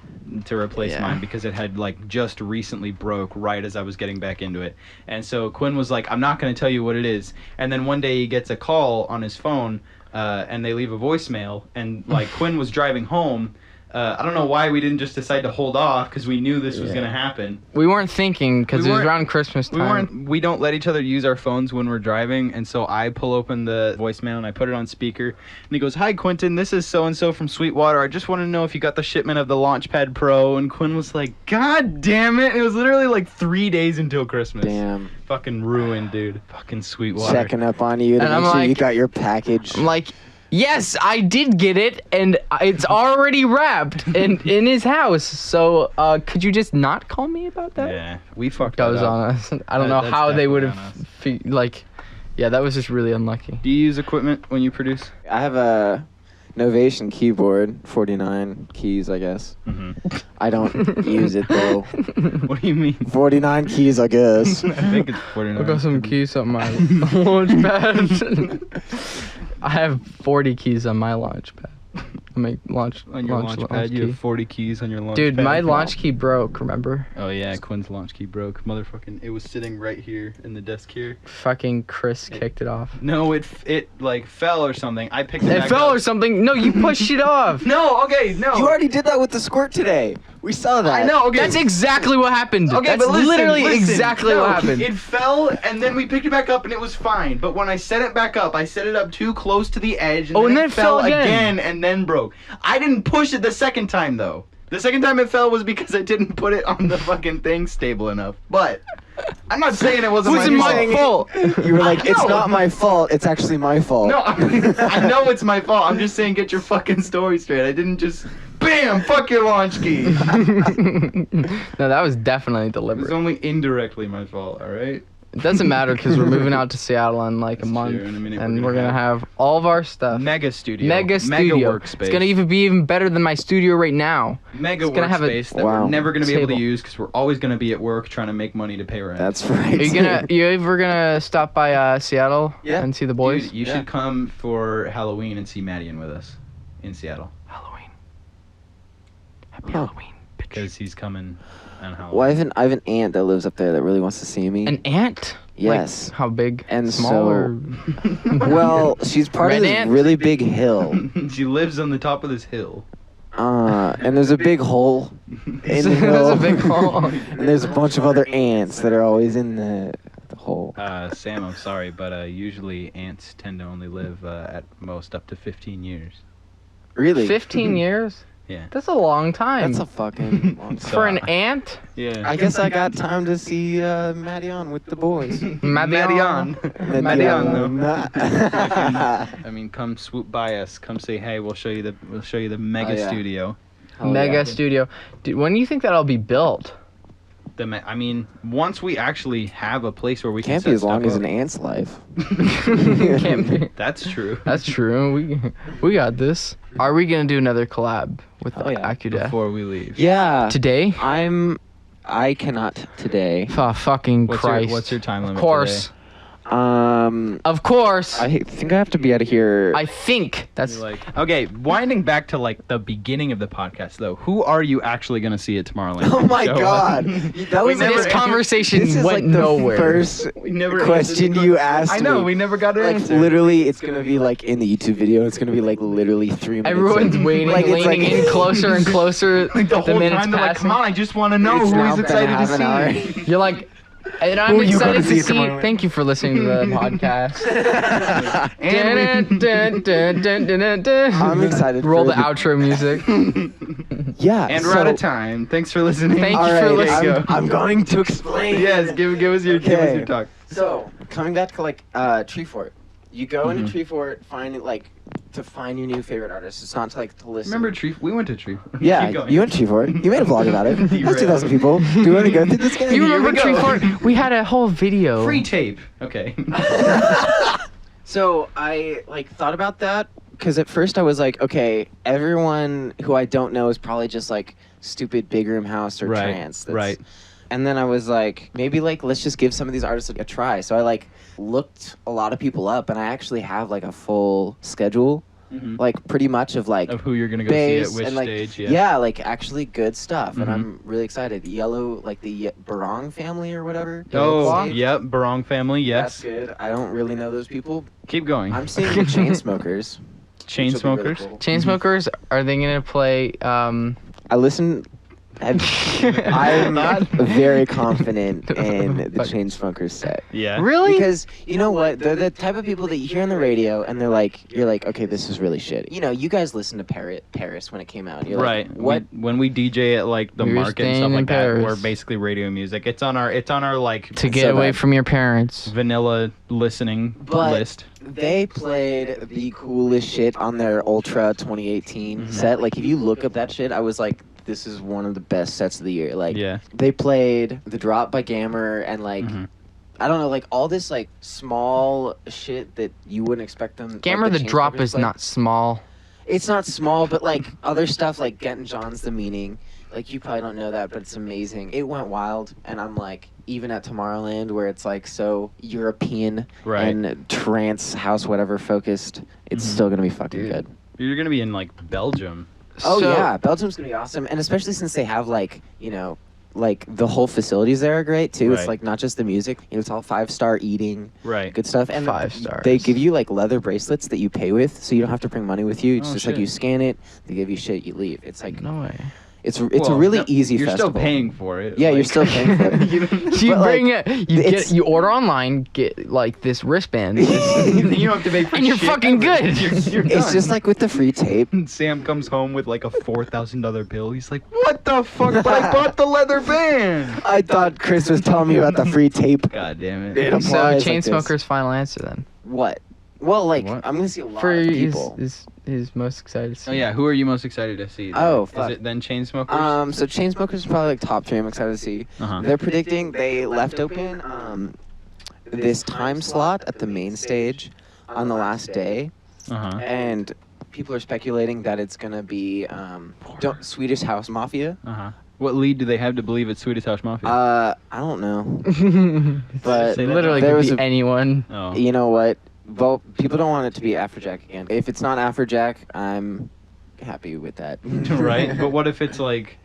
To replace Yeah. mine because it had like just recently broke right as I was getting back into it. And so Quinn was like, I'm not going to tell you what it is. And then one day he gets a call on his phone and they leave a voicemail. And like Quinn was driving home. I don't know why we didn't just decide to hold off because we knew this was going to happen. We weren't thinking because We it was weren't- around Christmas time. We don't let each other use our phones when we're driving, and so I pull open the voicemail and I put it on speaker, and he goes, "Hi Quentin, this is so and so from Sweetwater. I just want to know if you got the shipment of the Launchpad Pro." And Quinn was like, "God damn it!" It was literally like 3 days until Christmas. Damn. Fucking ruined, dude. Fucking Sweetwater. Checking up on you to And I'm make sure you like- got your package. I'm like, yes, I did get it, and it's already wrapped in his house. So could you just not call me about that? Yeah, we fucked That was up. on us. I don't know That's how they would definitely have, yeah, that was just really unlucky. Do you use equipment when you produce? I have a Novation keyboard, 49 keys, I guess. Mm-hmm. I don't use it though. What do you mean? 49 keys, I guess. I think it's 49. I got some keys on my launch pad. I have 40 keys on my launch pad. I make launch On your launch pad, you key. have 40 keys on your launch Dude, pad. my launch key broke, remember? Oh yeah, Quinn's launch key broke. Motherfucking, it was sitting right here in the desk here. Fucking Chris kicked it off. No, it like fell or something. I picked it It back fell up. or something. No, you pushed it off. No, okay, no. You already did that with the squirt today. We saw that. I know, okay. That's exactly what happened. Okay, That's but listen, literally listen. exactly No, what happened. It fell, and then we picked it back up, and it was fine. But when I set it back up, I set it up too close to the edge, and, Oh, then, and it then it fell fell again. and then broke. I didn't push it the second time, though. The second time it fell was because I didn't put it on the fucking thing stable enough. But I'm not saying it wasn't Wasn't my my fault. fault. You were like, it's No. not my fault. It's actually my fault. No, I know it's my fault. I'm just saying get your fucking story straight. I didn't just Bam! Fuck your launch key. No, that was definitely It was deliberate. only indirectly my fault, alright? It doesn't matter because we're moving out to Seattle in like a That's month, true. In a minute, and we're we're gonna gonna have all of our stuff. Mega studio. Mega studio. workspace. It's gonna be even better than my studio right now. Mega it's gonna have a- workspace that Wow. we're never gonna be able to Table. use because we're always gonna be at work trying to make money to pay rent. That's right. You ever gonna stop by Seattle Yeah. and see the boys? Dude, you should come for Halloween and see Madian with us in Seattle Halloween. Happy Huh. Halloween, bitch. because he's coming on Halloween. Well, I have an aunt that lives up there that really wants to see me. An ant? Yes. Like, how big? And small so- or Well, she's part Red of this ant? really big hill. She lives on the top of this hill. And there's a big hole in the There's hill. a big hole. And there's a bunch of other ants that are always in the hole. Sam, I'm sorry, but usually ants tend to only live at most up to 15 years. Really? 15 years? Yeah. That's a long time. That's a fucking long So- For an ant? Yeah. I guess I got time to see Madion with the boys. Madian. Madian. Madion. I mean, come swoop by us. Come say, hey, we'll show you the mega Oh, yeah. studio. Mega studio. Dude, when do you think that'll be built? I mean, once we actually have a place where we can Can't set be as long stuff as up. an ant's life. Can't be. That's true. That's true. We got this. Are we gonna do another collab with Oh, yeah. Acudeth Before we leave. Yeah. today? I cannot today. Oh, fucking What's Christ! your time limit? Of course, Um, of course. I think I have to be out of here. I think that's Today? Like, okay, winding back to like the beginning of the podcast though. Who are you actually gonna see at Tomorrowland? Oh my Show us. god. That was this never- conversation This is went like the nowhere. first We never question answered- you asked I know, me. we never got an Like answer. literally, it's gonna be like in the YouTube video. It's gonna be like literally 3 minutes. Everyone's in. waiting, Like, it's leaning like- in closer and closer. Like the whole minutes time they're like, passing. come on, I just want to know It's who now he's been excited half an hour. to see. You're like, and I'm Who you excited wanna to see see. tomorrow? Thank you for listening to the podcast. And we- I'm excited. Roll for the outro music. Yeah. And we're out of time. Thanks for listening. Thank you All for right, listening. I'm going to explain. Yes, give us your Okay. talk. So coming back to like Tree Fort, you go Mm-hmm. into Tree Fort, find it like to find your new favorite artist. It's not to, like to listen. Remember Tree? We went to Tree. Yeah, Keep going. you went to Tree Fort. You made a vlog about it. You That's ran. 2,000 people. Do you want to go through this guy? You remember we Tree go. Fort? We had a whole video. Free tape. Okay. So I like thought about that because at first I was like, okay, everyone who I don't know is probably just like stupid big room house or Right, trance. right. And then I was like, maybe like let's just give some of these artists a try. So I like looked a lot of people up, and I actually have like a full schedule, Mhm. like pretty much of like Of who you're gonna go bass see at which and like stage? yeah, like actually good stuff, Mhm. and I'm really excited. Yellow, like the Barong family or whatever. Oh, Stage. yep. Barong family. That's Yes. good. I don't really know those people. Keep going. I'm seeing the Chainsmokers. Chain which will be really smokers. cool. Chainsmokers, are they gonna play? I listen. I'm very confident in the Chainsmokers set. Yeah. Really? Because you know what? They're the type of people that you hear on the radio and you're like, okay, this is really shit. You know, you guys listened to Paris when it came out. And you're Right. Like, what? When we DJ at like the We were market and staying stuff in like that, Paris. we're basically radio music. It's on our like To get so away bad. from your parents. vanilla listening But- list. They played the coolest shit on their Ultra 2018 set. Like, if you look up that shit, I was like, this is one of the best sets of the year. Like, Yeah. they played The Drop by Gammer and like. Mhm. I don't know, like all this like small shit that you wouldn't expect them. Gammer like, the Drop Chainsmokers is play. not small. It's not small, but like other stuff like Get and John's The Meaning. Like you probably don't know that, but it's amazing. It went wild, and I'm like, even at Tomorrowland, where it's like so European Right. and trance house whatever focused, it's Mhm. still gonna be fucking Dude. good. You're gonna be in like Belgium. Oh So- yeah, Belgium's gonna be awesome, and especially since they have like like the whole facilities there are great too. It's Right. like not just the music, it's all 5-star eating. Right. Good stuff, and 5 stars. they give you like leather bracelets that you pay with, so you don't have to bring money with you. It's Oh, just like shit. you scan it, they give you shit, you leave. It's like No way. it's a Well, really no, easy You're festival. still paying for it. Yeah, you're like- still paying for it. You don't- You But, like, bring it. You it's- you order online, get like this wristband, you don't have to pay for and you're shit fucking ever. good. You're It's done. just like with the free tape. Sam comes home with like a $4,000 bill. He's like, "What the fuck? But I bought the leather band." I thought Chris was telling me about the free tape. God damn it. It So applies like this. Chainsmokers' final answer then. What? Well, like What? I'm gonna see a lot For of his, people. his most excited to see. Oh yeah, who are you most excited to see? Oh, Is fuck. it then Chainsmokers? So Chainsmokers is probably like top 3 I'm excited to see. Uh-huh. They're predicting they left open this time slot at the main stage on the last day, Uh-huh. and people are speculating that it's gonna be Swedish House Mafia. Uh-huh. What lead do they have to believe it's Swedish House Mafia? I don't know, Say but that Literally there could was be anyone. oh. you know what? Well, people don't want it to be Afrojack again. If it's not Afrojack, I'm happy with that. Right? But what if it's like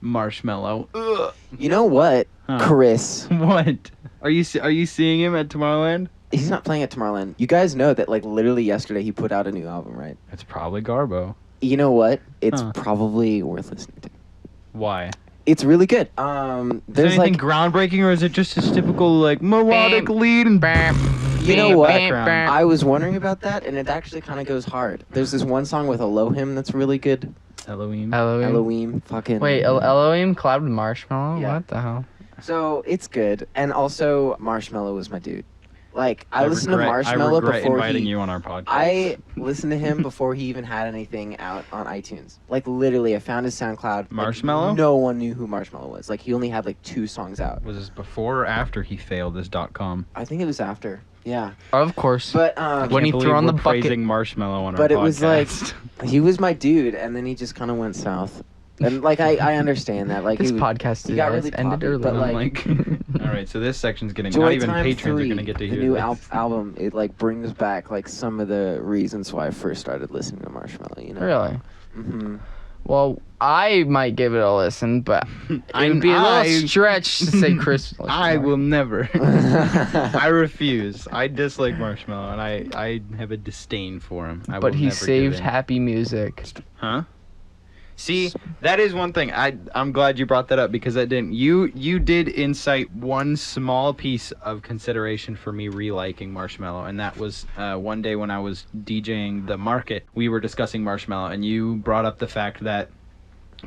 Marshmello? Ugh. You know what, Huh. Chris? What? Are you seeing him at Tomorrowland? He's not playing at Tomorrowland. You guys know that like literally yesterday he put out a new album, right? It's probably Garbo. You know what? It's Huh. probably worth listening to. Why? It's really good. Is There's anything like, groundbreaking, or is it just his typical like melodic lead and you know what? background? I was wondering about that, and it actually kind of goes hard. There's this one song with Elohim that's really good. Elohim. Elohim, fucking. Wait, Elohim collabed with Marshmallow? Yeah. What the hell? So it's good, and also Marshmello was my dude. Like I listened regret- to Marshmello I regret before inviting he. you on our podcast. I listened to him before he even had anything out on iTunes. Like literally, I found his SoundCloud. Marshmello? Like, no one knew who Marshmello was. Like he only had like 2 songs out. Was this before or after he failed as .com? I think it was after. Yeah, Of course. but When he Can't threw on believe the we're bucket. praising Marshmello on But our podcast. it was like he was my dude, and then he just kind of went south. And like I understand that. Like this he, podcast he got has really ended poppy, early. but, I'm like- all right, so this section's getting not even Joytime patrons 3, are gonna get to the hear new this. album. It like brings back like some of the reasons why I first started listening to Marshmello. You know. Really? Hmm. Well, I might give it a listen, but it would be a I- little stretch to say Chris. I will never. I refuse. I dislike Marshmello, and I have a disdain for him. I But will he never give saved in. happy music. Huh? See, that is one thing. I'm glad you brought that up because I didn't. You did incite one small piece of consideration for me reliking Marshmello, and that was one day when I was DJing the market. We were discussing Marshmello, and you brought up the fact that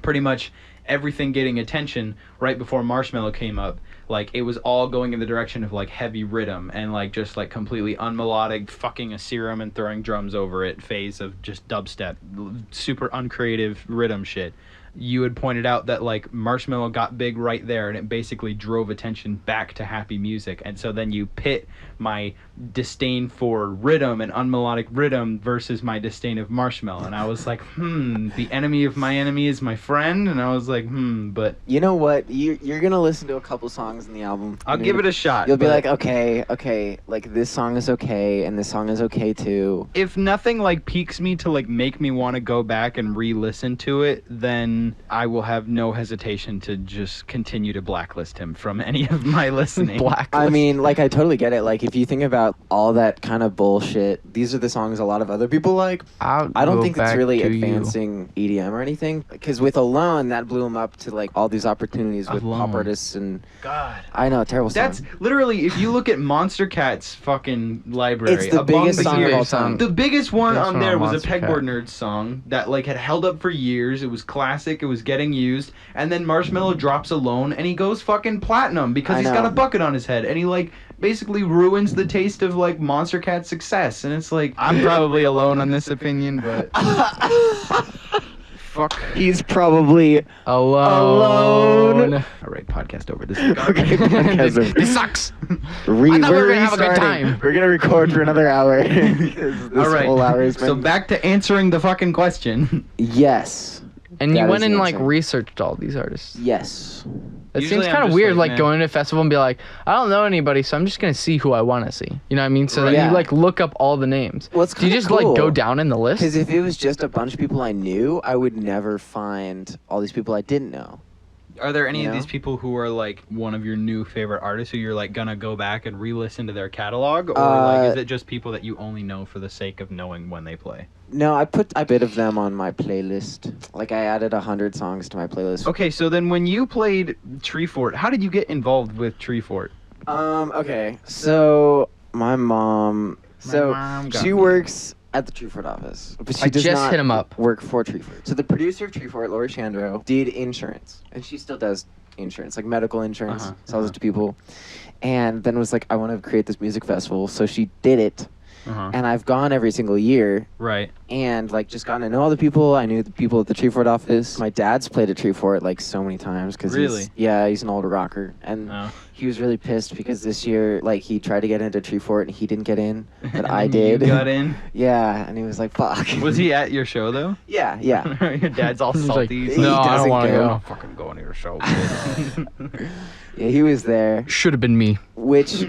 pretty much everything getting attention right before Marshmello came up, like it was all going in the direction of like heavy rhythm and like just like completely unmelodic fucking a serum and throwing drums over it phase of just dubstep, super uncreative rhythm shit. You had pointed out that like Marshmello got big right there, and it basically drove attention back to happy music. And so then you pit my disdain for rhythm and unmelodic rhythm versus my disdain of Marshmello, and I was like, the enemy of my enemy is my friend. And I was like, but You know what? You're gonna listen to a couple songs in the album. I'll give it a shot. You'll be but like, okay, like this song is okay, and this song is okay too. if nothing like piques me to like make me want to go back and re-listen to it, then I will have no hesitation to just continue to blacklist him from any of my listening. Black. I mean, like I totally get it. Like if you think about all that kind of bullshit, these are the songs a lot of other people like. I don't think it's really advancing EDM or anything. Because with Alone, that blew him up to like all these opportunities with Alone. pop artists and. God. I know, terrible song. That's literally, if you look at Monster Cat's fucking library, It's the among biggest the song of years, all time. The biggest one Biggest on one there on was a Monster Pegboard Cat. Nerd song that like had held up for years. It was classic. It was getting used. And then Marshmello drops Alone, and he goes fucking platinum because I he's got know. a bucket on his head, and he like basically ruins the taste of like Monster Cat's success. And it's like, I'm probably alone on this opinion, but fuck. He's probably Alone. All right, podcast over. This is okay. podcast This sucks. over. I thought we were we're gonna have a good restarting. time. We're gonna record for another hour. 'Cause this All right. whole hour has So been- back to answering the fucking question. Yes. And you That went is and like insane. researched all these artists. Yes. It Usually seems I'm kind of just weird, like, like man. going to a festival and be like, I don't know anybody, so I'm just gonna see who I want to see. You know what I mean? So Right. then Yeah. you like look up all the names. Well, it's Do you kinda just like go cool. down in the list? Because if it was just a bunch of people I knew, I would never find all these people I didn't know. Are there any You of these know? people who are like one of your new favorite artists who you're like gonna go back and re-listen to their catalog, or like is it just people that you only know for the sake of knowing when they play? No, I put a bit of them on my playlist. Like I added 100 songs to my playlist. Okay, so then when you played Treefort, how did you get involved with Treefort? Okay. So my mom. So mom got she me. works at the Treefort office, but she I does just not hit him up. work for Treefort. So the producer of Treefort, Laura Chandro, did insurance, and she still does insurance, like medical insurance, Uh-huh, sells it to people. And then was like, I want to create this music festival. So she did it. and I've gone every single year. Right. And like just gotten to know all the people. I knew the people at the Tree Fort office. My dad's played at Tree Fort like so many times because Really? he's an older rocker, and he was really pissed because this year like he tried to get into Tree Fort and he didn't get in, but I did. You got in. Yeah, and he was like, "Fuck." Was he at your show though? Yeah. Your dad's all He's like, salty. He's no, like, I don't want to go. go. I'm not fucking going to your show. Kid." Yeah, he was there, Should have been me. which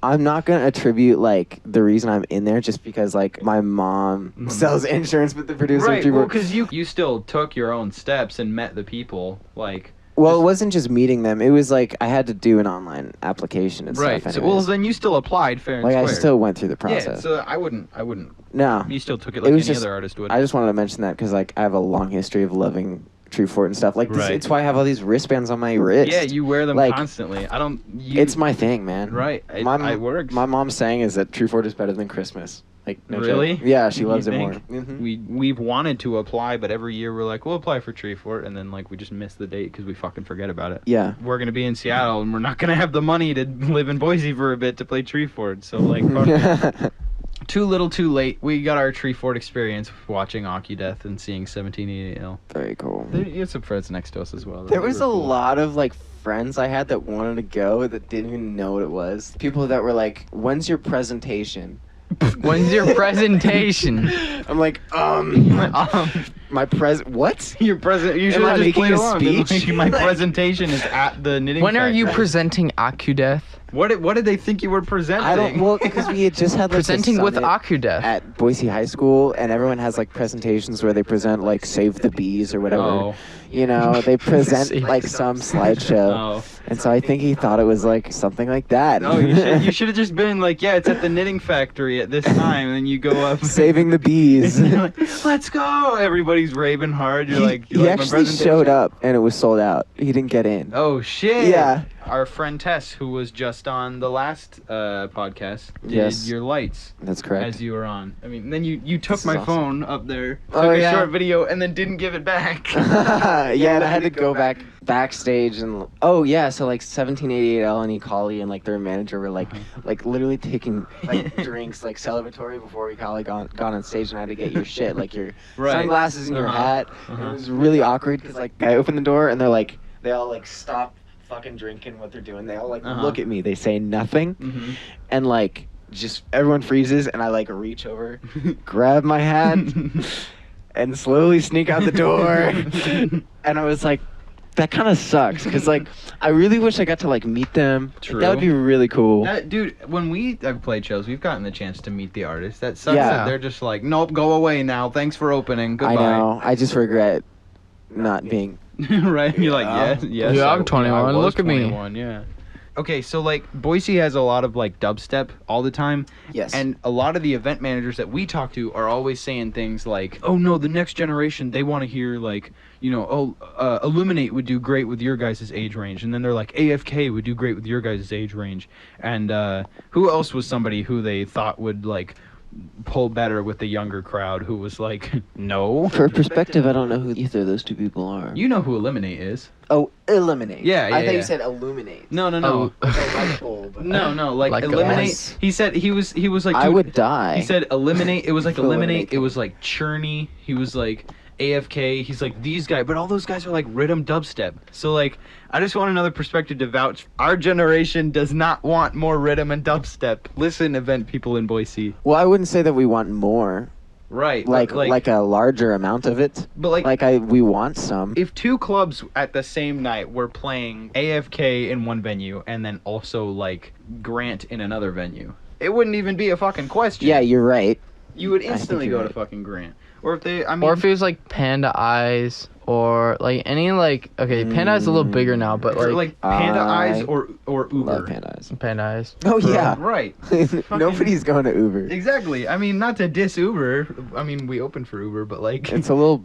I'm not gonna attribute like the reason I'm in there just because like my mom sells insurance with the producer. Right. Tree Well, Fort. because you still took your own steps and met the people. Like. Well, it wasn't just meeting them. It was like I had to do an online application and Right. stuff. So, anyways. well, then you still applied fair and Like I square. still went through the Yeah. process. So I wouldn't. No, You still took it It like was any just- other artist would. I just wanted to mention that because like I have a long history of loving Tree Fort and stuff. Like this, Right. it's why I have all these wristbands on my wrist. Yeah, you wear them Like, constantly. I don't. It's my thing, man. Right. It works. My mom's saying is that Tree Fort is better than Christmas. Like no joke. Really? Yeah, she You loves it more. think? Mhm. We've wanted to apply, but every year we're like, we'll apply for Tree Fort, and then like we just miss the date because we fucking forget about it. Yeah. We're gonna be in Seattle, and we're not gonna have the money to live in Boise for a bit to play Tree Fort. So like, fuck it. Too little, too late. We got our Tree Fort experience watching Acudeth and seeing 1788L. Very cool. You had some friends next to us as well. There was a lot of like friends I had that wanted to go that didn't even know what it was. People that were like, "When's your presentation?" When's your presentation? I'm like, my what? Your present. You Am should I have just making played a along. Been speech? like, my presentation is at the knitting. When are you factory. presenting Acudeth? What did they think you were presenting? I don't. Well, because we had just had like Presenting this with summit Acudeth. at Boise High School, and everyone has like presentations where they present like "Save the Bees" or whatever. Oh. You know, they present Save like the some slideshow, Oh. and so I think he thought it was like something like that. No, you should have just been like, yeah, it's at the knitting factory at this time, and then you go up. Saving the bees. And you're like, let's go! Everybody's raving hard. You're like, he my actually presentation? showed up, and it was sold out. He didn't get in. Oh shit! Yeah. Our friend Tess, who was just on the last podcast, did Yes. your lights That's correct. as you were on. I mean, then you took This my is awesome. phone up there, took Oh, a yeah. short video, and then didn't give it back. Yeah, and I had to go backstage and so like 1788L and Ecali and like their manager were like literally taking like drinks like celebratory before we gone on stage, and I had to get your shit like your Right. sunglasses and your Uh-huh. hat. Uh-huh. It was really awkward because like I opened the door and they all like stop fucking drinking what they're doing. They all like Uh-huh. look at me. They say nothing, hmm and like just everyone freezes, and I like reach over, grab my hat, and slowly sneak out the door. And I was like, that kind of sucks because like I really wish I got to like meet them. Like, True. that would be really cool. Dude, when we have played shows, we've gotten the chance to meet the artists. That sucks Yeah. that they're just like, nope, go away now. Thanks for opening. Goodbye. I know. I just regret not being. Right? You're like, Yeah. yes. Yeah, I'm I 21. was Look at me. 21, yeah. Okay, so like Boise has a lot of like dubstep all the time. Yes. And a lot of the event managers that we talk to are always saying things like, "Oh no, the next generation, they want to hear like, Illuminate would do great with your guys' age range." And then they're like, "AFK would do great with your guys' age range." And who else was somebody who they thought would like pull better with the younger crowd who was like, "No." For perspective, I don't know who either of those two people are. You know who Eliminate is. Oh, eliminate. Yeah, I yeah, thought yeah. you said illuminate. No. Oh, Like a light bulb. No, like, Like Eliminate. us. He said he was like, I dude, would die. He said eliminate. It was like eliminate. Eliminate. It was like Churney. He was like AFK. He's like these guys, but all those guys are like rhythm dubstep. So like, I just want another perspective to vouch. Our generation does not want more rhythm and dubstep. Listen, event people in Boise. Well, I wouldn't say that we want more. Right. Like but, like a larger amount of it. But like. We want some. If two clubs at the same night were playing AFK in one venue and then also like Grant in another venue, it wouldn't even be a fucking question. Yeah, you're right. You would I think instantly you're go to right. fucking Grant. Or if they, I mean, or if it was like Panda Eyes or like any like Panda Eyes is a little bigger now, but or like Panda I Eyes or Uber. Love Panda Eyes. Panda Eyes. Oh yeah. Right. Nobody's going to Uber. Exactly. I mean, not to diss Uber. I mean, we opened for Uber, but like. It's a little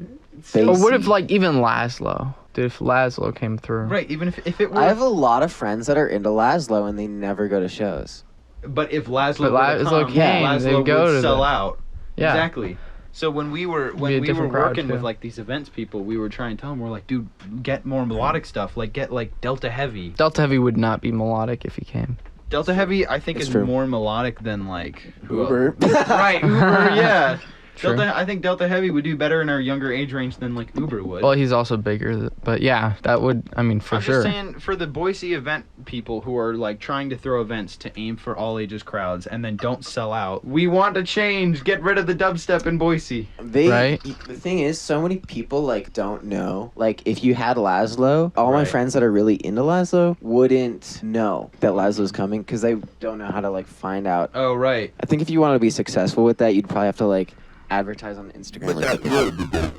Or what if basic. like even Laszlo? Dude, if Laszlo came through. Right. Even if it were. I have a lot of friends that are into Laszlo and they never go to shows. But if Laszlo But were to Laszlo come, came, Laszlo they'd go would to sell the- out. Yeah. Exactly. So when we were different crowd, working with too. like these events people, we were trying to tell them, we're like, dude, get more melodic stuff. Like get like Delta Heavy. Delta Heavy would not be melodic if he came. Delta Heavy, I think, It's is true. more melodic than like Uber. Right, Uber, yeah. True. I think Delta Heavy would do better in our younger age range than like Uber would. Well, he's also bigger, but yeah, that would. I mean, for I'm sure. just saying, for the Boise event people who are like trying to throw events to aim for all ages crowds and then don't sell out, we want to change. Get rid of the dubstep in Boise. Right. The thing is, so many people like don't know. Like, if you had Laszlo, all my Right. friends that are really into Laszlo wouldn't know that Laszlo's coming because they don't know how to like find out. Oh, right. I think if you want to be successful with that, you'd probably have to like advertise on Instagram. Or something.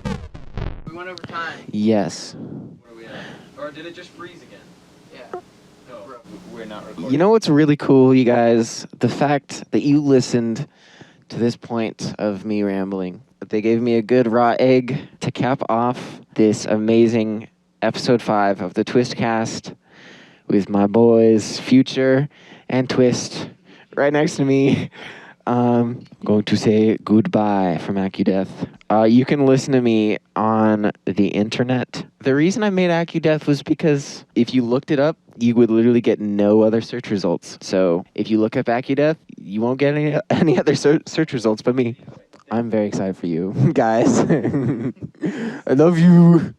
We went over time. Yes. Where are we at? Or did it just freeze again? Yeah. No, we're not recording. You know what's really cool, you guys? The fact that you listened to this point of me rambling. They gave me a good raw egg to cap off this amazing episode 5 of the TwistCast with my boys Future and Twist right next to me. I'm going to say goodbye from Acudeth. You can listen to me on the internet. The reason I made Acudeth was because if you looked it up, you would literally get no other search results. So if you look up Acudeth, you won't get any other search results but me. I'm very excited for you, guys. I love you.